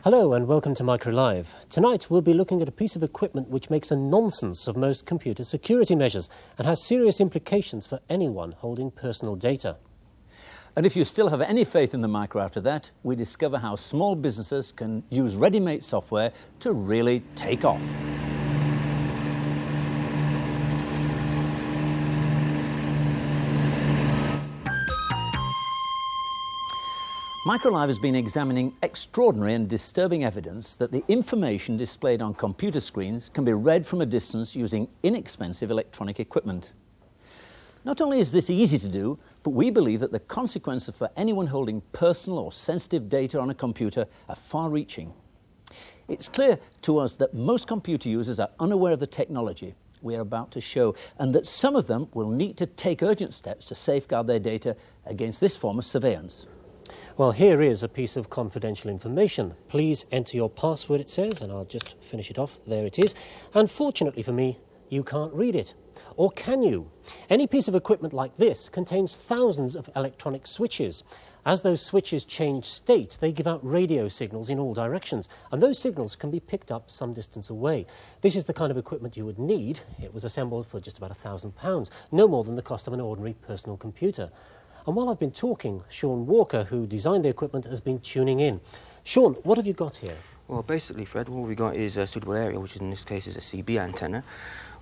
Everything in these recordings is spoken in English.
Hello and welcome to Micro Live. Tonight we'll be looking at a piece of equipment which makes a nonsense of most computer security measures and has serious implications for anyone holding personal data. And if you still have any faith in the micro after that, we discover how small businesses can use ready-made software to really take off. MicroLive has been examining extraordinary and disturbing evidence that the information displayed on computer screens can be read from a distance using inexpensive electronic equipment. Not only is this easy to do, but we believe that the consequences for anyone holding personal or sensitive data on a computer are far-reaching. It's clear to us that most computer users are unaware of the technology we are about to show, and that some of them will need to take urgent steps to safeguard their data against this form of surveillance. Well, here is a piece of confidential information. Please enter your password, it says, and I'll just finish it off. There it is. And fortunately for me, you can't read it. Or can you? Any piece of equipment like this contains thousands of electronic switches. As those switches change state, they give out radio signals in all directions, and those signals can be picked up some distance away. This is the kind of equipment you would need. It was assembled for just about £1,000, no more than the cost of an ordinary personal computer. And while I've been talking, Sean Walker, who designed the equipment, has been tuning in. Sean, what have you got here? Well, basically, Fred, all we've got is a suitable aerial, which in this case is a CB antenna.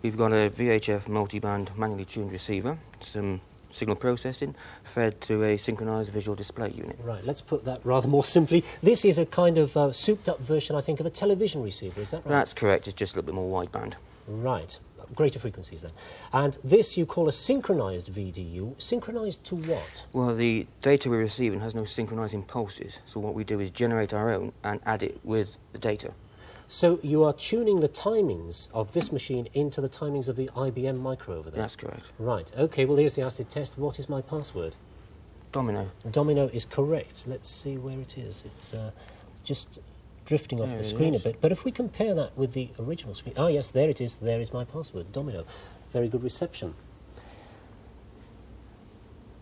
We've got a VHF multiband manually tuned receiver, some signal processing, fed to a synchronised visual display unit. Right, let's put that rather more simply. This is a kind of souped-up version, I think, of a television receiver, is that right? That's correct, it's just a little bit more wideband. Right. Greater frequencies then. And this you call a synchronised VDU. Synchronised to what? Well, the data we're receiving has no synchronising pulses, so what we do is generate our own and add it with the data. So you are tuning the timings of this machine into the timings of the IBM Micro over there? That's correct. Right, OK, well here's the acid test. What is my password? Domino. Domino is correct. Let's see where it is. It's just drifting off the screen a bit, but if we compare that with the original screen... Ah, yes, there it is. There is my password, Domino. Very good reception.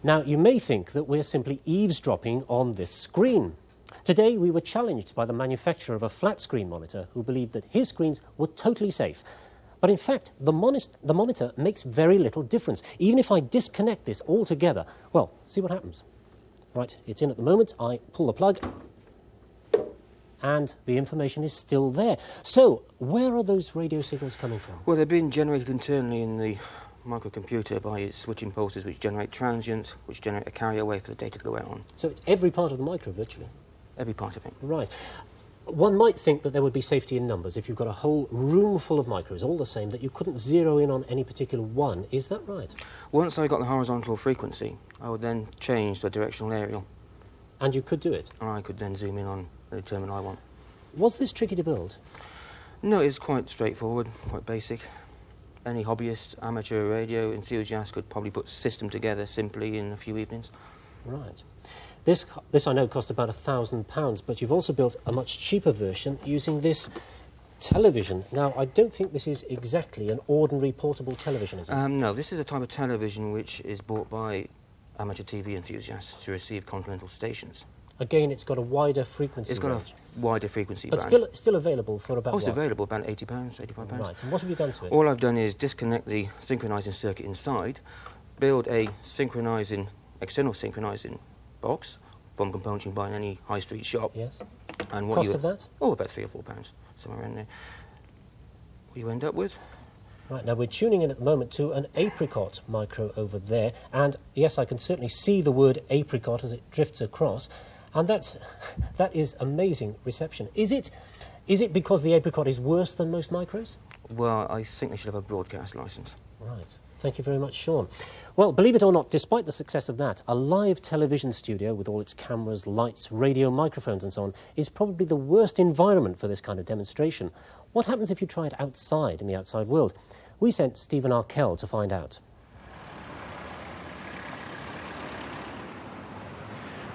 Now, you may think that we're simply eavesdropping on this screen. Today, we were challenged by the manufacturer of a flat-screen monitor who believed that his screens were totally safe. But in fact, the monitor makes very little difference. Even if I disconnect this altogether, well, see what happens. Right, it's in at the moment. I pull the plug, and the information is still there. So, where are those radio signals coming from? Well, they're being generated internally in the microcomputer by its switching pulses, which generate transients, which generate a carrier wave for the data to go out on. So it's every part of the micro, virtually? Every part of it. Right. One might think that there would be safety in numbers if you've got a whole room full of micros, all the same, that you couldn't zero in on any particular one. Is that right? Once I got the horizontal frequency, I would then change the directional aerial. And you could do it? And I could then zoom in on the terminal I want. Was this tricky to build? No, it's quite straightforward, quite basic. Any hobbyist, amateur radio enthusiast could probably put a system together simply in a few evenings. Right. This I know cost about £1,000, but you've also built a much cheaper version using this television. Now, I don't think this is exactly an ordinary portable television, is it? No, this is a type of television which is bought by amateur TV enthusiasts to receive continental stations. Again, it's got a wider frequency It's got range. a wider frequency But band. still available for about It's what? available about £80, £85. Right, and what have you done to it? All I've done is disconnect the synchronising circuit inside, build a external synchronising box from components you can buy in any high street shop. Yes. And what Cost of that? Oh, about £3 or £4, somewhere in there. What you end up with? Right, now we're tuning in at the moment to an apricot micro over there, and yes, I can certainly see the word apricot as it drifts across, and that is amazing reception. Is it because the apricot is worse than most micros? Well, I think they should have a broadcast licence. Right. Thank you very much, Sean. Well, believe it or not, despite the success of that, a live television studio with all its cameras, lights, radio, microphones and so on is probably the worst environment for this kind of demonstration. What happens if you try it outside, in the outside world? We sent Stephen Arkell to find out.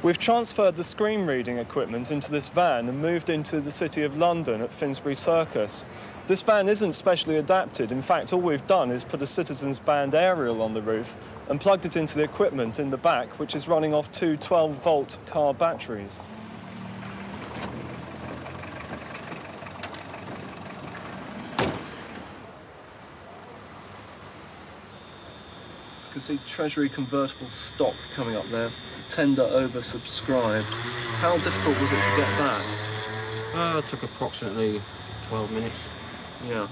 We've transferred the screen reading equipment into this van and moved into the City of London at Finsbury Circus. This van isn't specially adapted. In fact, all we've done is put a Citizens Band aerial on the roof and plugged it into the equipment in the back, which is running off two 12-volt car batteries. can see Treasury convertible stock coming up there. Tender oversubscribed. How difficult was it to get that? It took approximately 12 minutes. Yeah.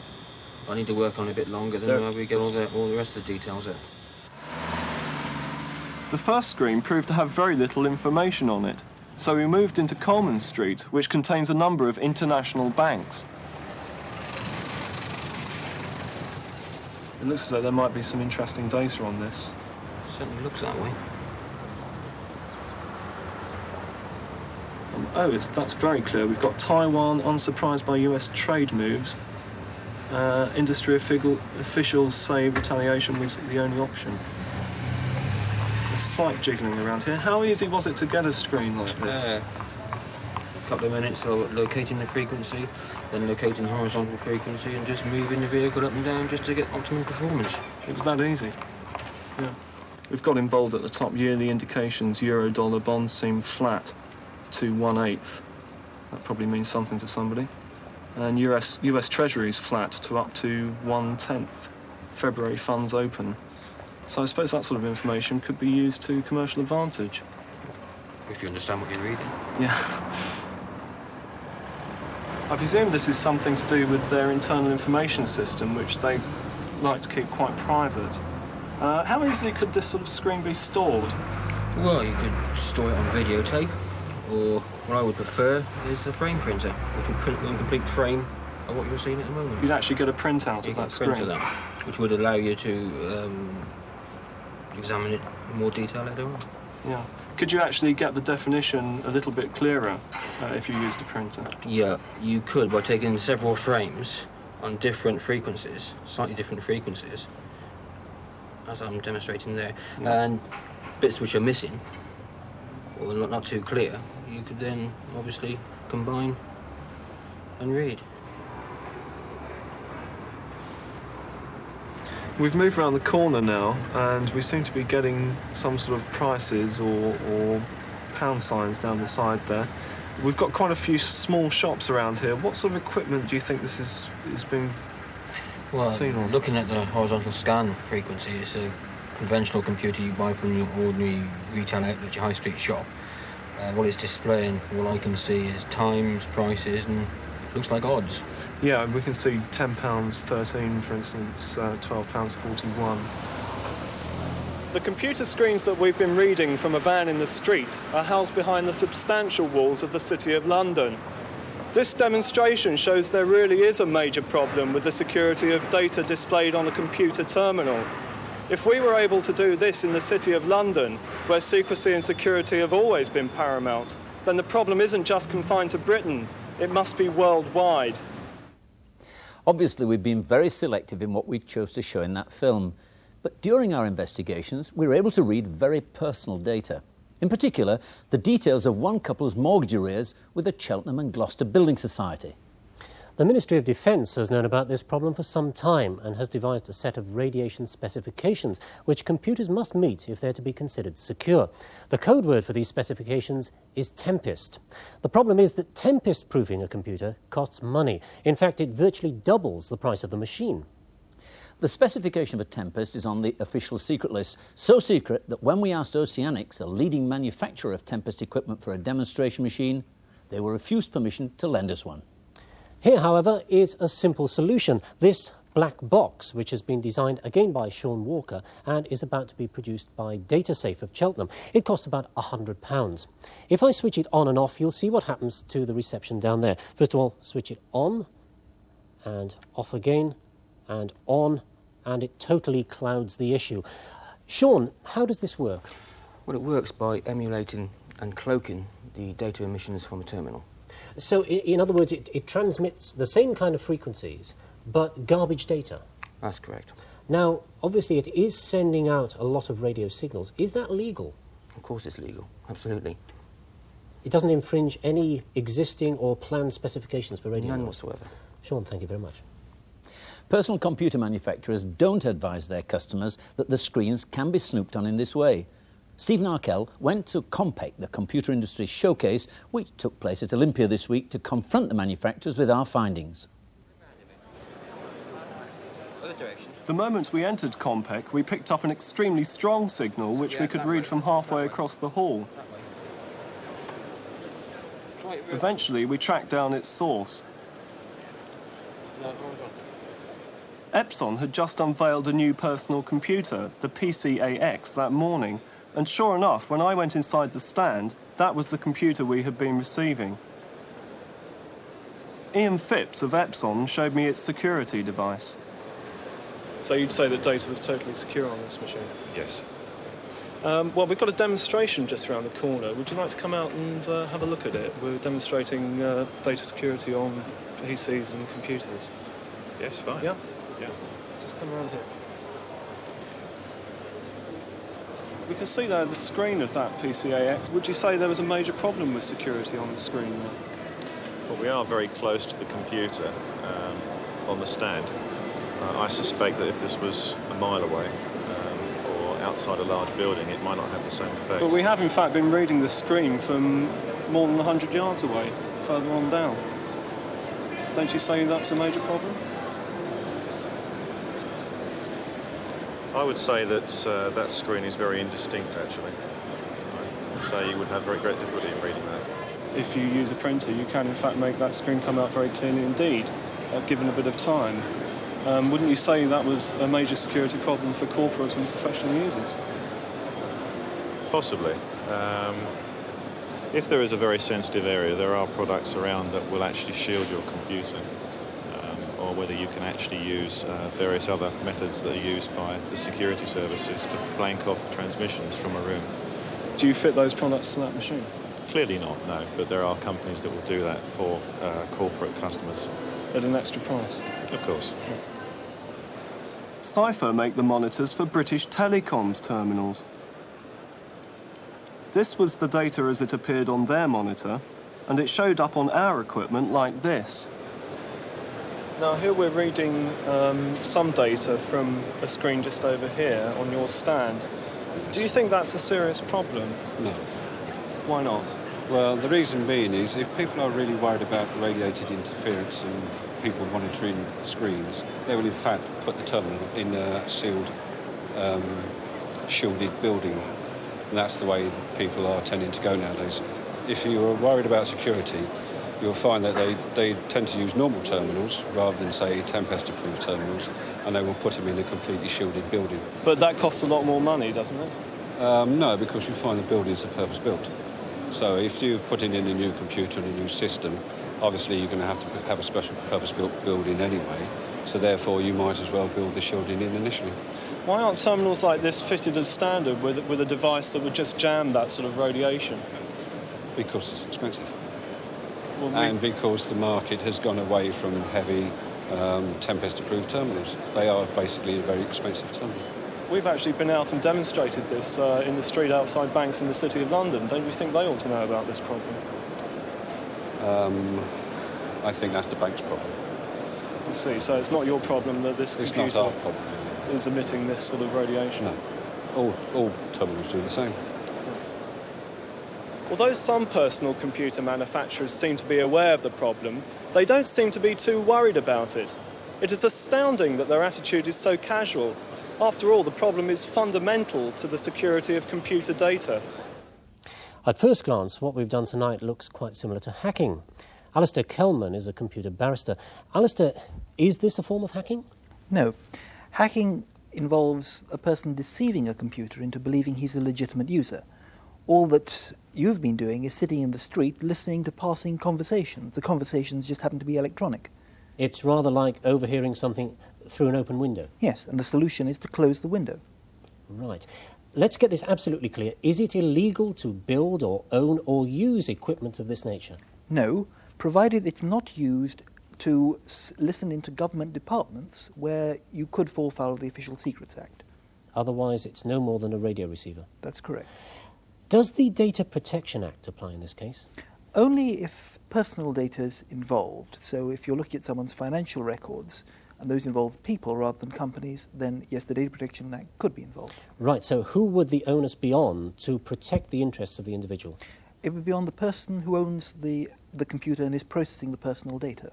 I need to work on it a bit longer, then we get all the rest of the details in. The first screen proved to have very little information on it, so we moved into Coleman Street, which contains a number of international banks. It looks as though there might be some interesting data on this. Certainly looks that way. Oh, that's very clear. We've got Taiwan unsurprised by US trade moves. Industry officials say retaliation was the only option. A slight jiggling around here. How easy was it to get a screen like this? A couple of minutes of locating the frequency, then locating horizontal frequency, and just moving the vehicle up and down just to get optimum performance. It was that easy. Yeah. We've got in bold at the top yearly indications euro-dollar bonds seem flat to 1/8. That probably means something to somebody. And US Treasury's flat to up to 1/10. February funds open. So I suppose that sort of information could be used to commercial advantage. If you understand what you're reading. Yeah. I presume this is something to do with their internal information system, which they like to keep quite private. How easily could this sort of screen be stored? Well, you could store it on videotape, or what I would prefer is the frame printer, which will print one complete frame of what you're seeing at the moment. You'd actually get a printout of that screen? Print of that, which would allow you to examine it in more detail later on. Yeah. Could you actually get the definition a little bit clearer if you used a printer? Yeah, you could by taking several frames on different frequencies, slightly different frequencies, as I'm demonstrating there, and bits which are missing, or not too clear, you could then obviously combine and read. We've moved around the corner now, and we seem to be getting some sort of prices or pound signs down the side there. We've got quite a few small shops around here. What sort of equipment do you think this is being seen on? Looking at the horizontal scan frequency, it's a conventional computer you buy from your ordinary retail outlet, your high street shop. What it's displaying, all I can see is times, prices, and looks like odds. Yeah, we can see £10.13, for instance, £12.41. The computer screens that we've been reading from a van in the street are housed behind the substantial walls of the City of London. This demonstration shows there really is a major problem with the security of data displayed on a computer terminal. If we were able to do this in the City of London, where secrecy and security have always been paramount, then the problem isn't just confined to Britain, it must be worldwide. Obviously, we've been very selective in what we chose to show in that film. But during our investigations, we were able to read very personal data. In particular, the details of one couple's mortgage arrears with the Cheltenham and Gloucester Building Society. The Ministry of Defence has known about this problem for some time and has devised a set of radiation specifications which computers must meet if they're to be considered secure. The code word for these specifications is Tempest. The problem is that Tempest-proofing a computer costs money. In fact, it virtually doubles the price of the machine. The specification of a Tempest is on the official secret list, so secret that when we asked Oceanics, a leading manufacturer of Tempest equipment, for a demonstration machine, they were refused permission to lend us one. Here, however, is a simple solution. This black box, which has been designed again by Sean Walker and is about to be produced by DataSafe of Cheltenham. It costs about £100. If I switch it on and off, you'll see what happens to the reception down there. First of all, switch it on and off again and on, and it totally clouds the issue. Sean, how does this work? Well, it works by emulating and cloaking the data emissions from a terminal. So, in other words, it transmits the same kind of frequencies, but garbage data. That's correct. Now, obviously, it is sending out a lot of radio signals. Is that legal? Of course it's legal, absolutely. It doesn't infringe any existing or planned specifications for radio? None whatsoever. Sean, thank you very much. Personal computer manufacturers don't advise their customers that the screens can be snooped on in this way. Stephen Arkell went to Compec, the computer industry showcase, which took place at Olympia this week, to confront the manufacturers with our findings. Other direction. The moment we entered Compec, we picked up an extremely strong signal which we could read from halfway across the hall. Eventually, we tracked down its source. Epson had just unveiled a new personal computer, the PCAX, that morning, and sure enough, when I went inside the stand, that was the computer we had been receiving. Ian Phipps of Epson showed me its security device. So you'd say that data was totally secure on this machine? Yes. Well, we've got a demonstration just around the corner. Would you like to come out and have a look at it? We're demonstrating data security on PCs and computers. Yes, fine. Yeah? Yeah. Just come around here. We can see there the screen of that PCAX. Would you say there was a major problem with security on the screen there? Well, we are very close to the computer on the stand. I suspect that if this was a mile away or outside a large building, it might not have the same effect. But we have, in fact, been reading the screen from more than 100 yards away, further on down. Don't you say that's a major problem? I would say that that screen is very indistinct, actually. I would say you would have very great difficulty in reading that. If you use a printer, you can, in fact, make that screen come out very clearly indeed, given a bit of time. Wouldn't you say that was a major security problem for corporate and professional users? Possibly. If there is a very sensitive area, there are products around that will actually shield your computer, or whether you can actually use various other methods that are used by the security services to blank off transmissions from a room. Do you fit those products to that machine? Clearly not, no, but there are companies that will do that for corporate customers. At an extra price? Of course. Yeah. Cypher make the monitors for British Telecom's terminals. This was the data as it appeared on their monitor, and it showed up on our equipment like this. Now here we're reading some data from a screen just over here on your stand. Do you think that's a serious problem? No. Why not? Well, the reason being is if people are really worried about radiated interference and people monitoring screens, they will in fact put the terminal in a sealed, shielded building. And that's the way people are tending to go nowadays. If you are worried about security, you'll find that they tend to use normal terminals rather than, say, Tempest-approved terminals, and they will put them in a completely shielded building. But that costs a lot more money, doesn't it? No, because you find the buildings are purpose-built. So if you're putting in a new computer and a new system, obviously you're going to have a special purpose-built building anyway, so therefore you might as well build the shielding in initially. Why aren't terminals like this fitted as standard with a device that would just jam that sort of radiation? Because it's expensive. Well, and because the market has gone away from heavy Tempest-approved terminals. They are basically a very expensive terminal. We've actually been out and demonstrated this in the street outside banks in the City of London. Don't you think they ought to know about this problem? I think that's the bank's problem. I see. So it's not your problem that this It's computer not our problem. is emitting this sort of radiation? No. All terminals do the same. Although some personal computer manufacturers seem to be aware of the problem, they don't seem to be too worried about it. It is astounding that their attitude is so casual. After all, the problem is fundamental to the security of computer data. At first glance, what we've done tonight looks quite similar to hacking. Alistair Kelman is a computer barrister. Alistair, is this a form of hacking? No. Hacking involves a person deceiving a computer into believing he's a legitimate user. All that you've been doing is sitting in the street listening to passing conversations. The conversations just happen to be electronic. It's rather like overhearing something through an open window. Yes, and the solution is to close the window. Right. Let's get this absolutely clear. Is it illegal to build or own or use equipment of this nature? No, provided it's not used to listen into government departments where you could fall foul of the Official Secrets Act. Otherwise, it's no more than a radio receiver. That's correct. Does the Data Protection Act apply in this case? Only if personal data is involved. So if you're looking at someone's financial records and those involve people rather than companies, then yes, the Data Protection Act could be involved. Right, so who would the onus be on to protect the interests of the individual? It would be on the person who owns the computer and is processing the personal data.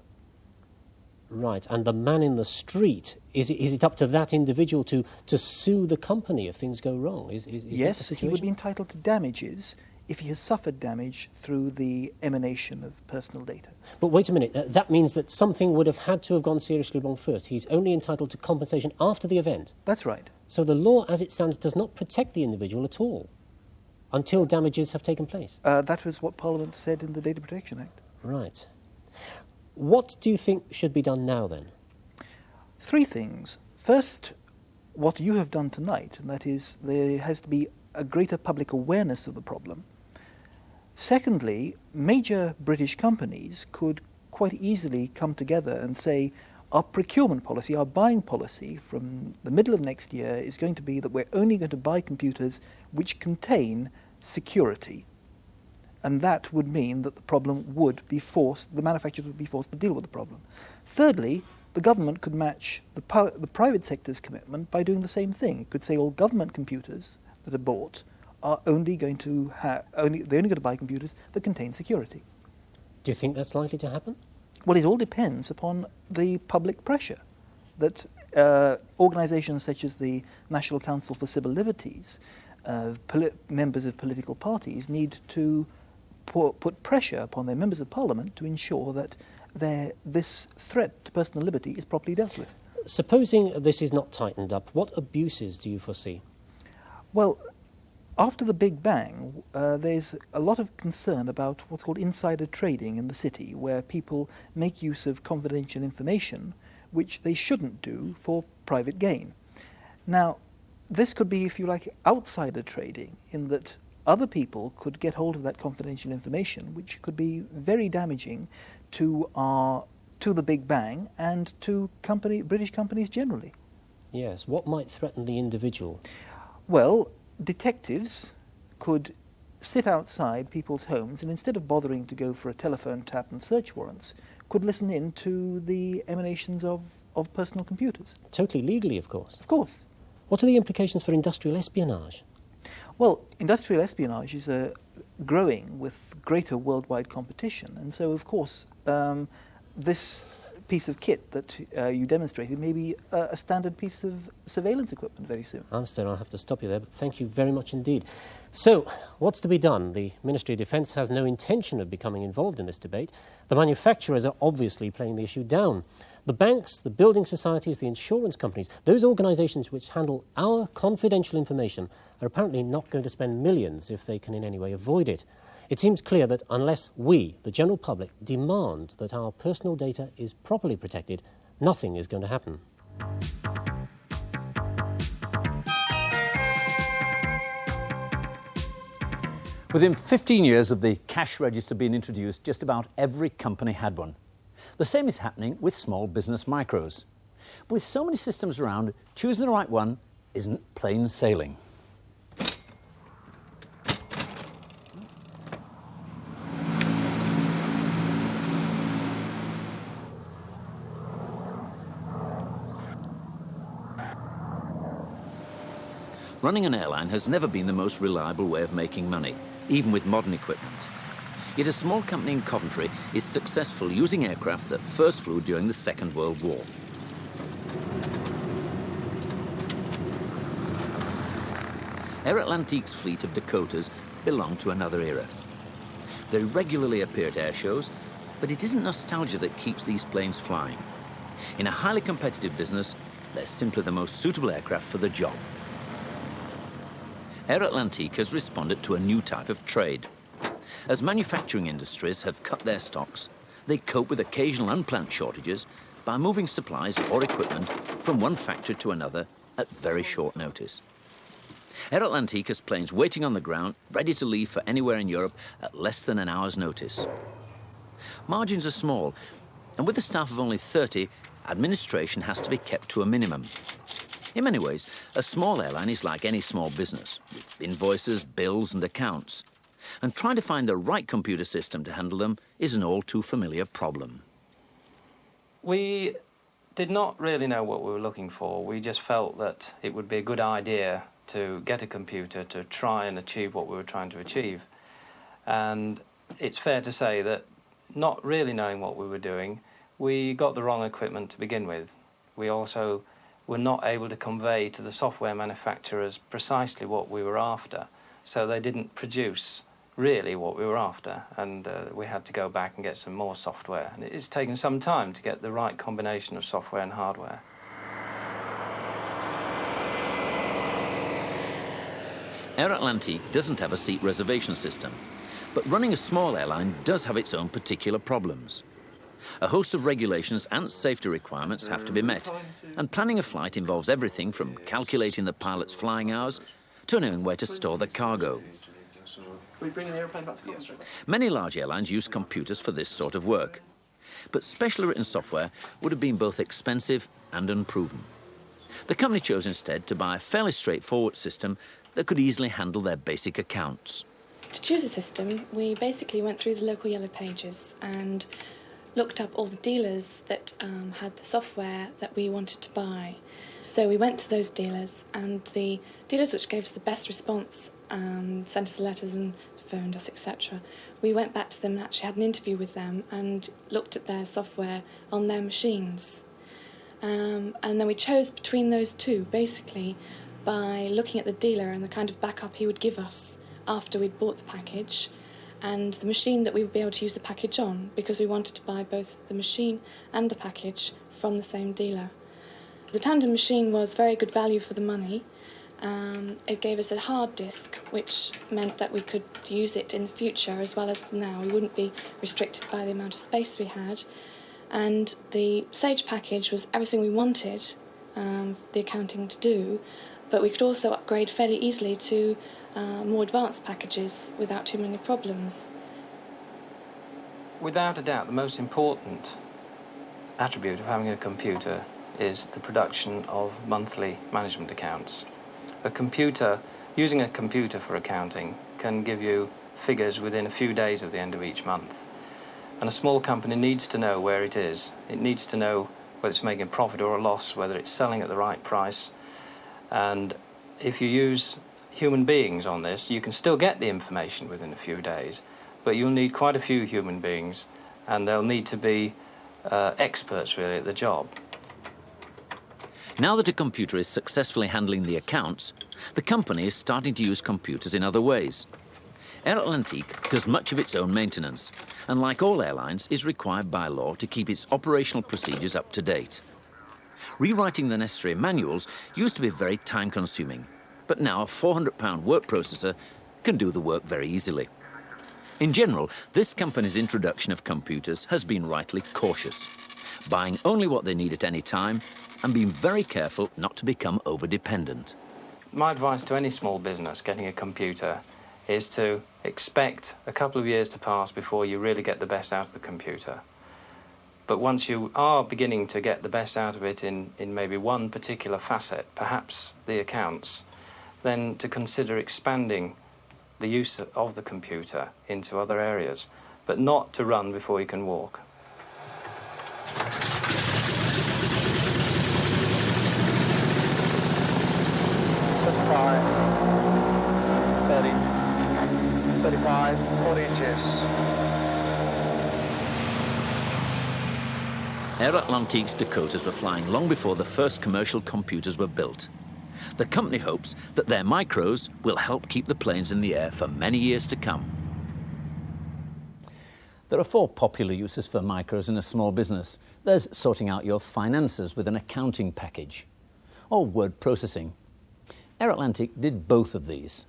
Right, and the man in the street, is it up to that individual to sue the company if things go wrong? Is that the Yes, situation? he would be entitled to damages if he has suffered damage through the emanation of personal data. But wait a minute, that means that something would have had to have gone seriously wrong first. He's only entitled to compensation after the event. That's right. So the law as it stands does not protect the individual at all until damages have taken place. That was what Parliament said in the Data Protection Act. Right. What do you think should be done now then? Three things. First, what you have done tonight, and that is there has to be a greater public awareness of the problem. Secondly, major British companies could quite easily come together and say, our procurement policy, our buying policy from the middle of next year is going to be that we're only going to buy computers which contain security. And that would mean that the problem would be forced, the manufacturers would be forced to deal with the problem. Thirdly, the government could match the private sector's commitment by doing the same thing. It could say all government computers that are bought are only going to they're only going to buy computers that contain security. Do you think that's likely to happen? Well, it all depends upon the public pressure that organisations such as the National Council for Civil Liberties, members of political parties need to put pressure upon their members of parliament to ensure that this threat to personal liberty is properly dealt with. Supposing this is not tightened up, what abuses do you foresee? Well, after the Big Bang, there's a lot of concern about what's called insider trading in the city, where people make use of confidential information which they shouldn't do for private gain. Now, this could be, if you like, outsider trading, in that other people could get hold of that confidential information, which could be very damaging to the Big Bang and to British companies generally. Yes, what might threaten the individual? Well, detectives could sit outside people's homes and instead of bothering to go for a telephone tap and search warrants, could listen in to the emanations of personal computers. Totally legally, of course. Of course. What are the implications for industrial espionage? Well, industrial espionage is growing with greater worldwide competition, and so, of course, this piece of kit that you demonstrated may be a standard piece of surveillance equipment very soon. Armstead, I'll have to stop you there, but thank you very much indeed. So, what's to be done? The Ministry of Defence has no intention of becoming involved in this debate. The manufacturers are obviously playing the issue down. The banks, the building societies, the insurance companies, those organisations which handle our confidential information are apparently not going to spend millions if they can in any way avoid it. It seems clear that unless we, the general public, demand that our personal data is properly protected, nothing is going to happen. Within 15 years of the cash register being introduced, just about every company had one. The same is happening with small business micros. With so many systems around, choosing the right one isn't plain sailing. Running an airline has never been the most reliable way of making money, even with modern equipment. Yet a small company in Coventry is successful using aircraft that first flew during the Second World War. Air Atlantique's fleet of Dakotas belong to another era. They regularly appear at air shows, but it isn't nostalgia that keeps these planes flying. In a highly competitive business, they're simply the most suitable aircraft for the job. Air Atlantique has responded to a new type of trade. As manufacturing industries have cut their stocks, they cope with occasional unplanned shortages by moving supplies or equipment from one factory to another at very short notice. Air Atlantique has planes waiting on the ground, ready to leave for anywhere in Europe at less than an hour's notice. Margins are small, and with a staff of only 30, administration has to be kept to a minimum. In many ways, a small airline is like any small business, with invoices, bills and accounts. And trying to find the right computer system to handle them is an all too familiar problem. We did not really know what we were looking for. We just felt that it would be a good idea to get a computer to try and achieve what we were trying to achieve. And it's fair to say that not really knowing what we were doing, we got the wrong equipment to begin with. We also were not able to convey to the software manufacturers precisely what we were after, so they didn't produce really what we were after, and we had to go back and get some more software. And it's taken some time to get the right combination of software and hardware. Air Atlantique doesn't have a seat reservation system, but running a small airline does have its own particular problems. A host of regulations and safety requirements have to be met, and planning a flight involves everything from calculating the pilot's flying hours to knowing where to store the cargo. Many large airlines use computers for this sort of work, but specially written software would have been both expensive and unproven. The company chose instead to buy a fairly straightforward system that could easily handle their basic accounts. To choose a system, we basically went through the local yellow pages and looked up all the dealers that had the software that we wanted to buy. So we went to those dealers, and the dealers which gave us the best response, sent us the letters and phoned us, etc. We went back to them and actually had an interview with them and looked at their software on their machines. And then we chose between those two, basically, by looking at the dealer and the kind of backup he would give us after we'd bought the package, and the machine that we would be able to use the package on, because we wanted to buy both the machine and the package from the same dealer. The tandem machine was very good value for the money. It gave us a hard disk, which meant that we could use it in the future as well as now. We wouldn't be restricted by the amount of space we had. And the Sage package was everything we wanted the accounting to do, but we could also upgrade fairly easily to more advanced packages without too many problems. Without a doubt, the most important attribute of having a computer is the production of monthly management accounts. Using a computer for accounting can give you figures within a few days of the end of each month. And a small company needs to know where it is. It needs to know whether it's making a profit or a loss, whether it's selling at the right price. And if you use human beings on this, you can still get the information within a few days, but you'll need quite a few human beings, and they'll need to be experts, really, at the job. Now that a computer is successfully handling the accounts, the company is starting to use computers in other ways. Air Atlantique does much of its own maintenance, and like all airlines, is required by law to keep its operational procedures up to date. Rewriting the necessary manuals used to be very time-consuming, but now a £400 work processor can do the work very easily. In general, this company's introduction of computers has been rightly cautious, buying only what they need at any time and being very careful not to become over-dependent. My advice to any small business getting a computer is to expect a couple of years to pass before you really get the best out of the computer. But once you are beginning to get the best out of it in maybe one particular facet, perhaps the accounts, then to consider expanding the use of the computer into other areas, but not to run before you can walk. 35, 40 inches. Air Atlantique's Dakotas were flying long before the first commercial computers were built. The company hopes that their micros will help keep the planes in the air for many years to come. There are 4 popular uses for micros in a small business. There's sorting out your finances with an accounting package, or word processing. Air Atlantique did both of these.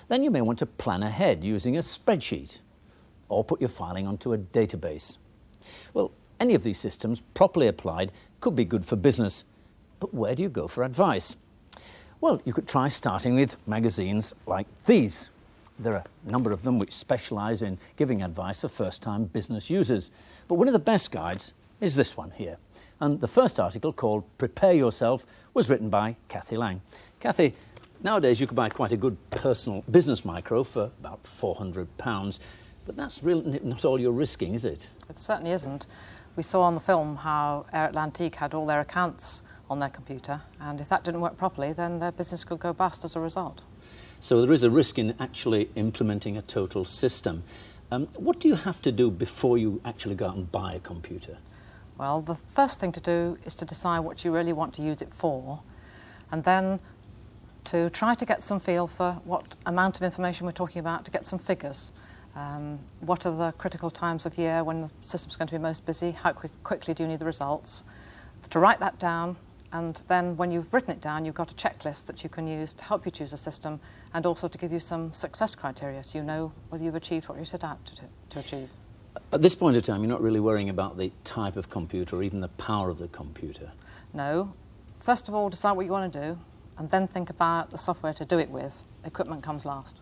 Then you may want to plan ahead using a spreadsheet, or put your filing onto a database. Well, any of these systems, properly applied, could be good for business. But where do you go for advice? Well, you could try starting with magazines like these. There are a number of them which specialise in giving advice for first-time business users. But one of the best guides is this one here. And the first article, called Prepare Yourself, was written by Kathy Lang. Kathy, nowadays you could buy quite a good personal business micro for about £400. But that's really not all you're risking, is it? It certainly isn't. We saw on the film how Air Atlantique had all their accounts on their computer, and if that didn't work properly, then their business could go bust as a result. So there is a risk in actually implementing a total system. What do you have to do before you actually go out and buy a computer? Well, the first thing to do is to decide what you really want to use it for, and then to try to get some feel for what amount of information we're talking about, to get some figures. What are the critical times of year when the system's going to be most busy? How quickly do you need the results? To write that down, and then when you've written it down, you've got a checklist that you can use to help you choose a system and also to give you some success criteria so you know whether you've achieved what you set out to achieve. At this point in time, you're not really worrying about the type of computer or even the power of the computer. No. First of all, decide what you want to do, and then think about the software to do it with. Equipment comes last.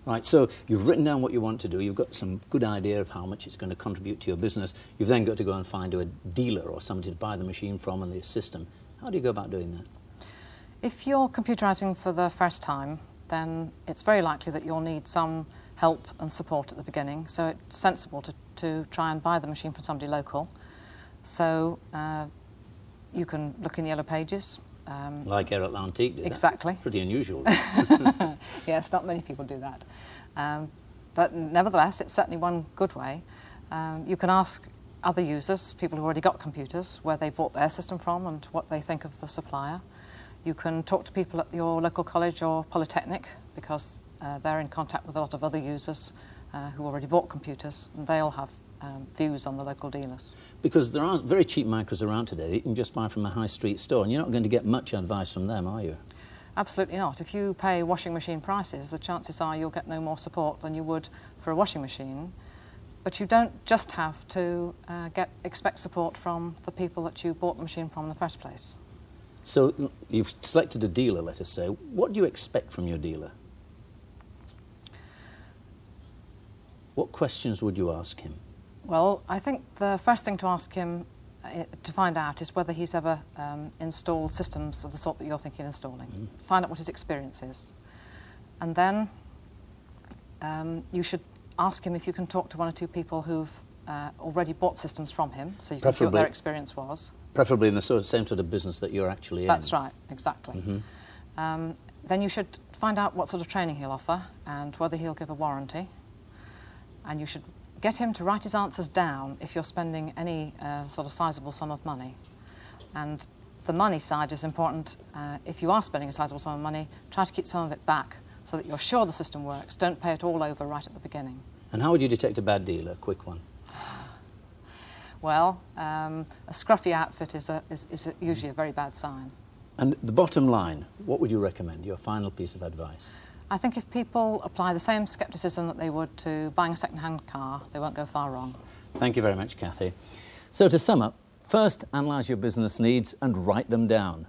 Right, so you've written down what you want to do, you've got some good idea of how much it's going to contribute to your business, you've then got to go and find a dealer or somebody to buy the machine from and the system. How do you go about doing that? If you're computerising for the first time, then it's very likely that you'll need some help and support at the beginning, so it's sensible to try and buy the machine from somebody local. So you can look in the yellow pages. Like Atlantique did. Exactly. Pretty unusual. Yes, not many people do that. But nevertheless, it's certainly one good way. You can ask other users, people who already got computers, where they bought their system from and what they think of the supplier. You can talk to people at your local college or polytechnic, because they're in contact with a lot of other users who already bought computers, and they all have views on the local dealers. Because there are very cheap micros around today that you can just buy from a high street store, and you're not going to get much advice from them, are you? Absolutely not. If you pay washing machine prices, the chances are you'll get no more support than you would for a washing machine. But you don't just have to expect support from the people that you bought the machine from in the first place. So you've selected a dealer, let us say. What do you expect from your dealer? What questions would you ask him? Well, I think the first thing to ask him to find out is whether he's ever installed systems of the sort that you're thinking of installing. Find out what his experience is. And then you should ask him if you can talk to one or two people who've already bought systems from him, so you can see what their experience was. Preferably in the same sort of business that you're actually in. That's right, exactly. Then you should find out what sort of training he'll offer and whether he'll give a warranty. And you should get him to write his answers down if you're spending any sort of sizable sum of money. And the money side is important. If you are spending a sizable sum of money, try to keep some of it back so that you're sure the system works. Don't pay it all over right at the beginning. And how would you detect a bad dealer? Quick one. Well, a scruffy outfit is usually a very bad sign. And the bottom line, what would you recommend, your final piece of advice? I think if people apply the same scepticism that they would to buying a second-hand car, they won't go far wrong. Thank you very much, Kathy. So to sum up, first analyse your business needs and write them down.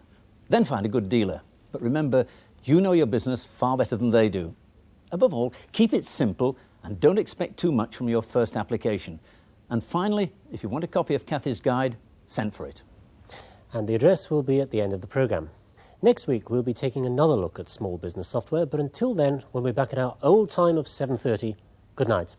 Then find a good dealer. But remember, you know your business far better than they do. Above all, keep it simple and don't expect too much from your first application. And finally, if you want a copy of Kathy's guide, send for it. And the address will be at the end of the programme. Next week, we'll be taking another look at small business software, but until then, when we're back at our old time of 7:30, good night.